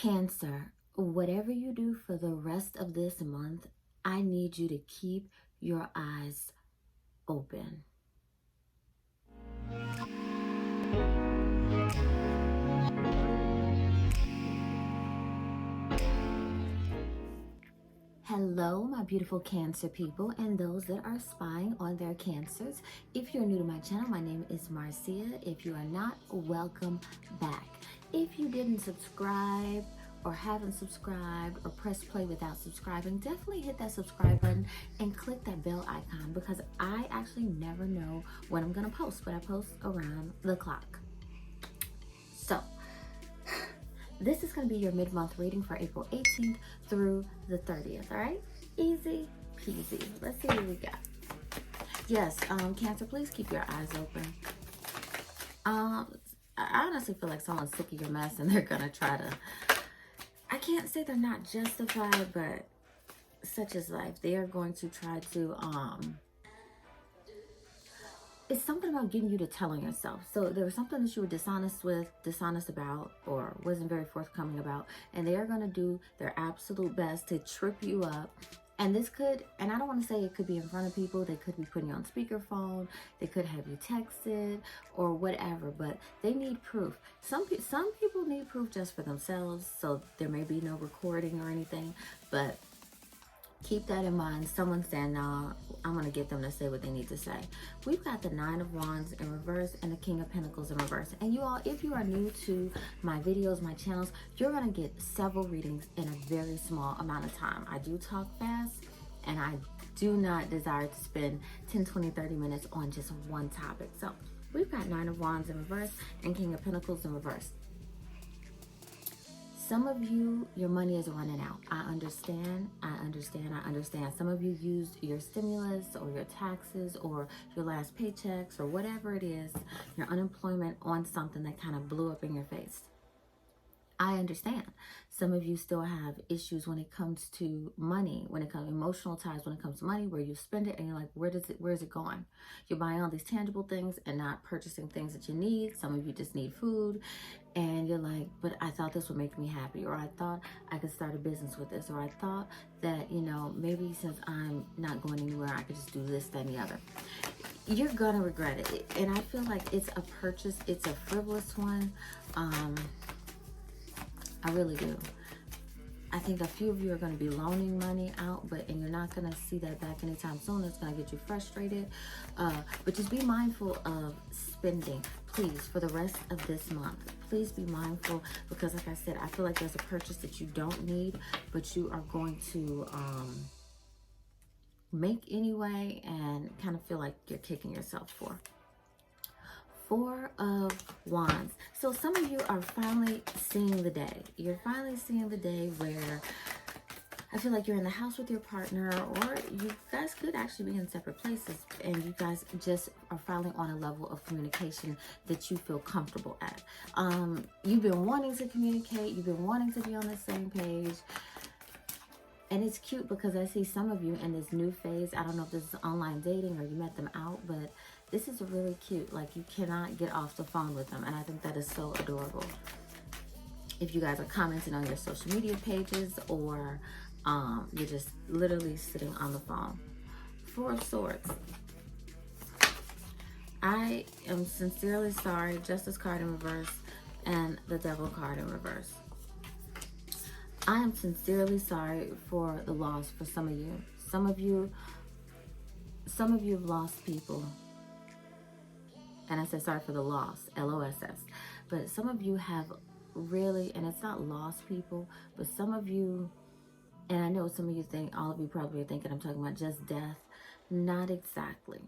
Cancer, whatever you do for the rest of this month, I need you to keep your eyes open. Hello, my beautiful Cancer people and those that are spying on their Cancers. If you're new to my channel, my name is Marcia. If you are not, welcome back. If you didn't subscribe or haven't subscribed or press play without subscribing, definitely hit that subscribe button and click that bell icon because I actually never know when I'm going to post, but I post around the clock. So, this is going to be your mid-month reading for April 18th through the 30th, all right? Easy peasy. Let's see what we got. Yes, Cancer, please keep your eyes open. I honestly feel like someone's sick of your mess and they're going to try to, I can't say they're not justified, but such is life. They are going to try to, it's something about getting you to tell on yourself. So there was something that you were dishonest about, or wasn't very forthcoming about, and they are going to do their absolute best to trip you up. And this could, and I don't want to say it could be in front of people, they could be putting you on speakerphone, they could have you texted or whatever, but they need proof. Some people need proof just for themselves, so there may be no recording or anything, but keep that in mind. Someone's saying, no, I'm going to get them to say what they need to say. We've got the Nine of Wands in reverse and the King of Pentacles in reverse. And you all, if you are new to my videos, my channels, you're going to get several readings in a very small amount of time. I do talk fast, and I do not desire to spend 10, 20, 30 minutes on just one topic. So we've got Nine of Wands in reverse and King of Pentacles in reverse. Some of you, your money is running out. I understand. Some of you used your stimulus or your taxes or your last paychecks or whatever it is, your unemployment, on something that kind of blew up in your face. I understand. Some of you still have issues when it comes to money, when it comes emotional ties, when it comes to money, where you spend it and you're like, where is it going? You're buying all these tangible things and not purchasing things that you need. Some of you just need food and you're like, but I thought this would make me happy, or I thought I could start a business with this, or I thought that, you know, maybe since I'm not going anywhere, I could just do this, that, and the other. You're gonna regret it. And I feel like it's a purchase, it's a frivolous one. I really do. I think a few of you are going to be loaning money out, and you're not going to see that back anytime soon. It's going to get you frustrated. But just be mindful of spending, please, for the rest of this month. Please be mindful because, like I said, I feel like there's a purchase that you don't need, but you are going to make anyway and kind of feel like you're kicking yourself for. Four of Wands. So some of you are finally seeing the day. You're finally seeing the day where I feel like you're in the house with your partner, or you guys could actually be in separate places, and you guys just are finally on a level of communication that you feel comfortable at. You've been wanting to communicate. You've been wanting to be on the same page. And it's cute because I see some of you in this new phase. I don't know if this is online dating or you met them out, but this is really cute. Like, you cannot get off the phone with them. And I think that is so adorable. If you guys are commenting on your social media pages, or you're just literally sitting on the phone. Four of Swords. I am sincerely sorry. Justice card in reverse and the Devil card in reverse. I am sincerely sorry for the loss for some of you. Some of you have lost people. And I said sorry for the loss, L-O-S-S. But some of you have really, and it's not lost people, but some of you, and I know some of you think, all of you probably are thinking I'm talking about just death. Not exactly.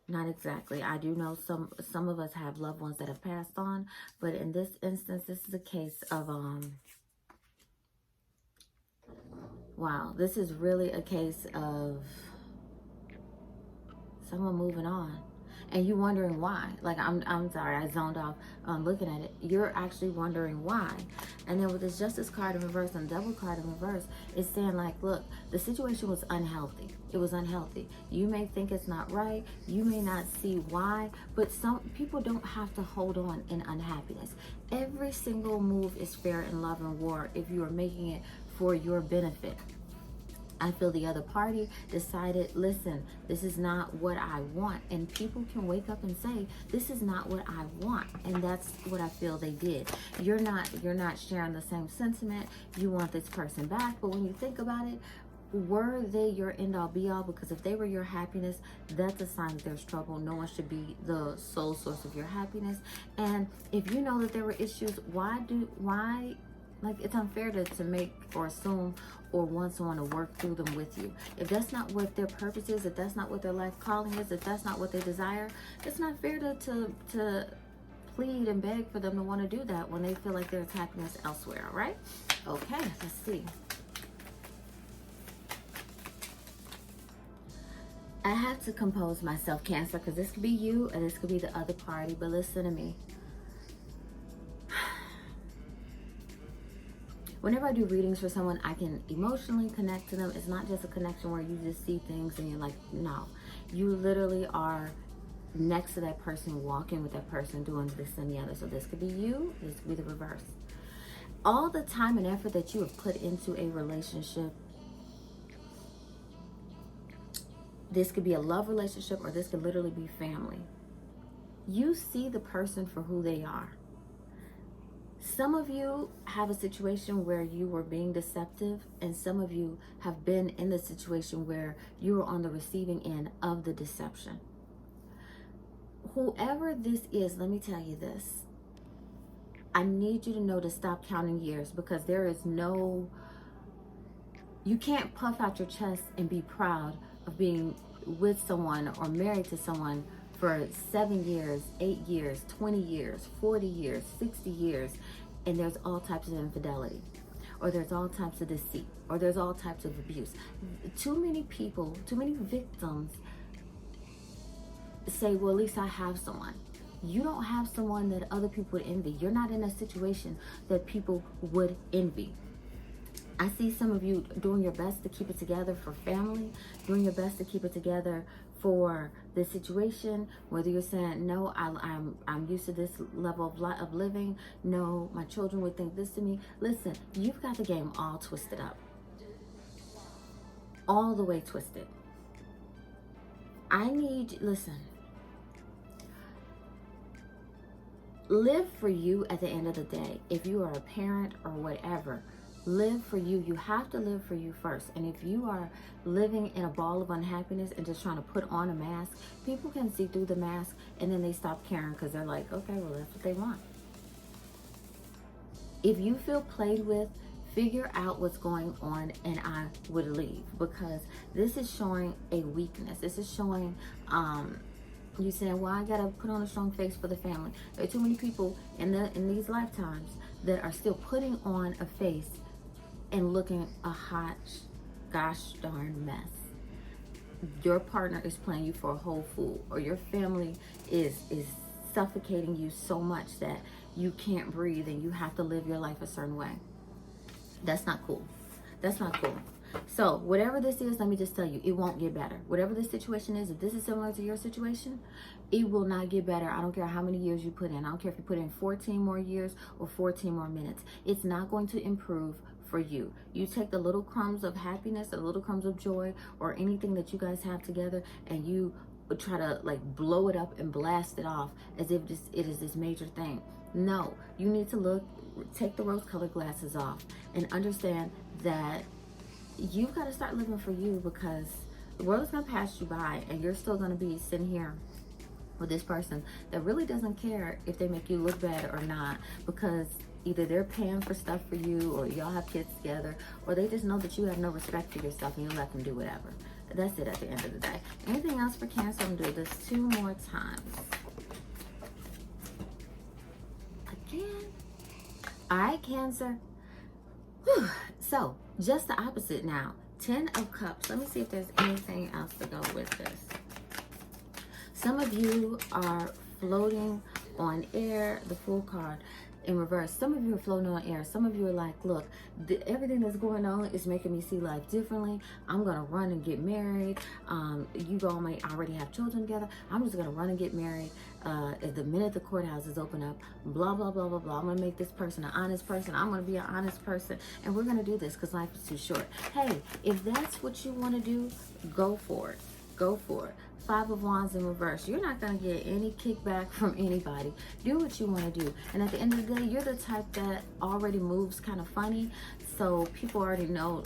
Not exactly. I do know some of us have loved ones that have passed on, but in this instance, this is a case of, wow, this is really a case of someone moving on. And you wondering why. Like, I'm sorry, I zoned off looking at it. You're actually wondering why. And then with this Justice card in reverse and Devil card in reverse, it's saying like, look, the situation was unhealthy. It was unhealthy. You may think it's not right. You may not see why, but some people don't have to hold on in unhappiness. Every single move is fair in love and war if you are making it for your benefit. I feel the other party decided, listen, this is not what I want. And people can wake up and say, this is not what I want. And that's what I feel they did. You're not sharing the same sentiment. You want this person back. But when you think about it, were they your end all be all? Because if they were your happiness, that's a sign that there's trouble. No one should be the sole source of your happiness. And if you know that there were issues, why like, it's unfair to make or assume or want someone to work through them with you. If that's not what their purpose is, if that's not what their life calling is, if that's not what they desire, it's not fair to plead and beg for them to want to do that when they feel like there's happiness elsewhere, all right? Okay, let's see. I have to compose myself, Cancer, because this could be you and this could be the other party, but listen to me. Whenever I do readings for someone, I can emotionally connect to them. It's not just a connection where you just see things and you're like, no. You literally are next to that person, walking with that person, doing this and the other. So this could be you, this could be the reverse. All the time and effort that you have put into a relationship, this could be a love relationship or this could literally be family. You see the person for who they are. Some of you have a situation where you were being deceptive, and some of you have been in the situation where you were on the receiving end of the deception. Whoever this is, let me tell you this. I need you to know to stop counting years, because there is no, you can't puff out your chest and be proud of being with someone or married to someone for 7 years, 8 years, 20 years, 40 years, 60 years, and there's all types of infidelity, or there's all types of deceit, or there's all types of abuse. Too many people, too many victims say, well, at least I have someone. You don't have someone that other people would envy. You're not in a situation that people would envy. I see some of you doing your best to keep it together for family, doing your best to keep it together for the situation, whether you're saying, no, I'm used to this level of living. No, my children would think this to me. Listen, you've got the game all twisted up. All the way twisted. Listen. Live for you at the end of the day. If you are a parent or whatever, live for you. You have to live for you first. And if you are living in a ball of unhappiness and just trying to put on a mask, people can see through the mask and then they stop caring because they're like, okay, well, that's what they want. If you feel played with, figure out what's going on, and I would leave, because this is showing a weakness. This is showing you saying, well, I gotta put on a strong face for the family. There are too many people in these lifetimes that are still putting on a face and looking a hot gosh darn mess. Your partner is playing you for a whole fool, or your family is suffocating you so much that you can't breathe and you have to live your life a certain way. That's not cool. That's not cool. So whatever this is, let me just tell you, it won't get better. Whatever this situation is, if this is similar to your situation, it will not get better. I don't care how many years you put in. I don't care if you put in 14 more years or 14 more minutes. It's not going to improve for you. You take the little crumbs of happiness, the little crumbs of joy, or anything that you guys have together, and you try to like blow it up and blast it off as if it is this major thing. No, you need to take the rose-colored glasses off and understand that you've got to start living for you, because the world is going to pass you by and you're still going to be sitting here with this person that really doesn't care if they make you look bad or not, because either they're paying for stuff for you, or y'all have kids together, or they just know that you have no respect for yourself and you let them do whatever. That's it at the end of the day. Anything else for Cancer? I'm going to do this 2 more times. Again. All right, Cancer. Whew. So, just the opposite now. 10 of Cups. Let me see if there's anything else to go with this. Some of you are floating on air, the Fool card in reverse. Some of you are floating on air. Some of you are like, look, everything that's going on is making me see life differently. I'm going to run and get married. You all may already have children together. I'm just going to run and get married. At the minute the courthouses open up, blah, blah, blah, blah, blah. I'm going to make this person an honest person. I'm going to be an honest person. And we're going to do this because life is too short. Hey, if that's what you want to do, go for it. Go for it. 5 of Wands in reverse. You're not going to get any kickback from anybody. Do what you want to do. And at the end of the day, you're the type that already moves kind of funny. So people already know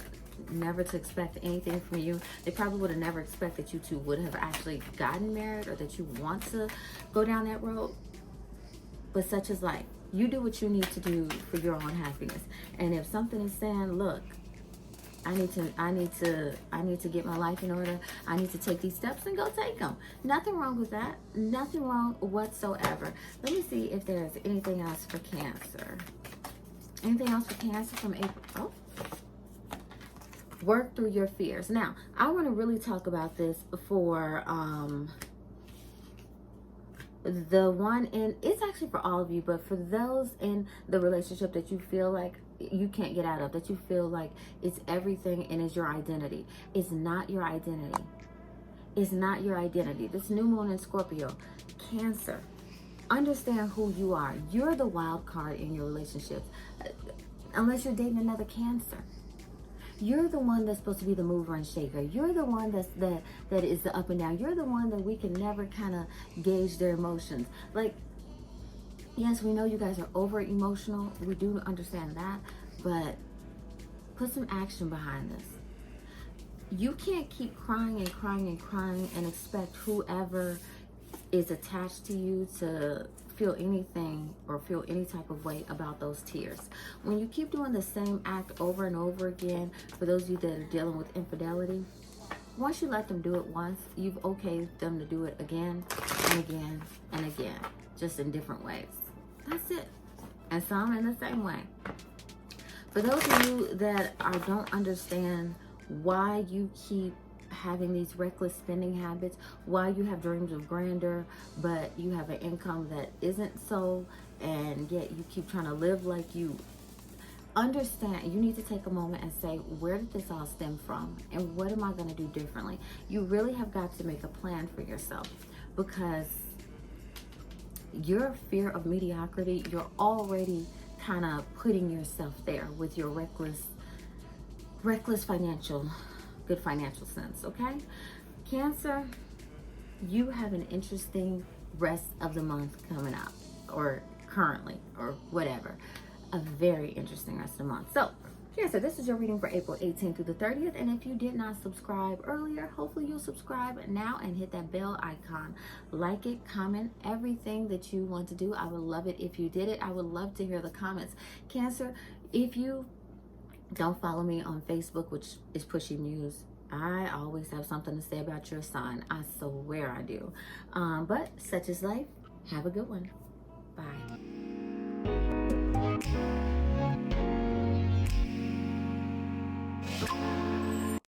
never to expect anything from you. They probably would have never expected you two would have actually gotten married or that you want to go down that road. But such is life. You do what you need to do for your own happiness. And if something is saying, look, I need to get my life in order. I need to take these steps, and go take them. Nothing wrong with that. Nothing wrong whatsoever. Let me see if there's anything else for Cancer. Anything else for Cancer from April? Oh. Work through your fears. Now, I want to really talk about this for the one in, it's actually for all of you, but for those in the relationship that you feel like you can't get out of, that you feel like it's everything and is your identity. It's not your identity. It's not your identity. This new moon in Scorpio, Cancer, understand who you are. You're the wild card in your relationships, unless you're dating another Cancer. You're the one that's supposed to be the mover and shaker. You're the one that is the up and down. You're the one that we can never kind of gauge their emotions. Like, yes, we know you guys are over emotional. We do understand that, but put some action behind this. You can't keep crying and crying and crying and expect whoever is attached to you to feel anything or feel any type of way about those tears. When you keep doing the same act over and over again, for those of you that are dealing with infidelity, once you let them do it once, you've okayed them to do it again and again and again, just in different ways. That's it. And some in the same way. For those of you that don't understand why you keep having these reckless spending habits, why you have dreams of grandeur, but you have an income that isn't so, and yet you keep trying to live like you understand, you need to take a moment and say, where did this all stem from? And what am I going to do differently? You really have got to make a plan for yourself, because your fear of mediocrity, you're already kind of putting yourself there with your reckless financial, good financial sense, okay? Cancer, you have an interesting rest of the month coming up, or currently, or whatever. A very interesting rest of the month. So, Cancer, this is your reading for April 18th through the 30th. And if you did not subscribe earlier, hopefully you'll subscribe now and hit that bell icon. Like it, comment, everything that you want to do. I would love it if you did it. I would love to hear the comments. Cancer, if you don't follow me on Facebook, which is PushyMuse, I always have something to say about your sign. I swear I do. But such is life. Have a good one. Bye.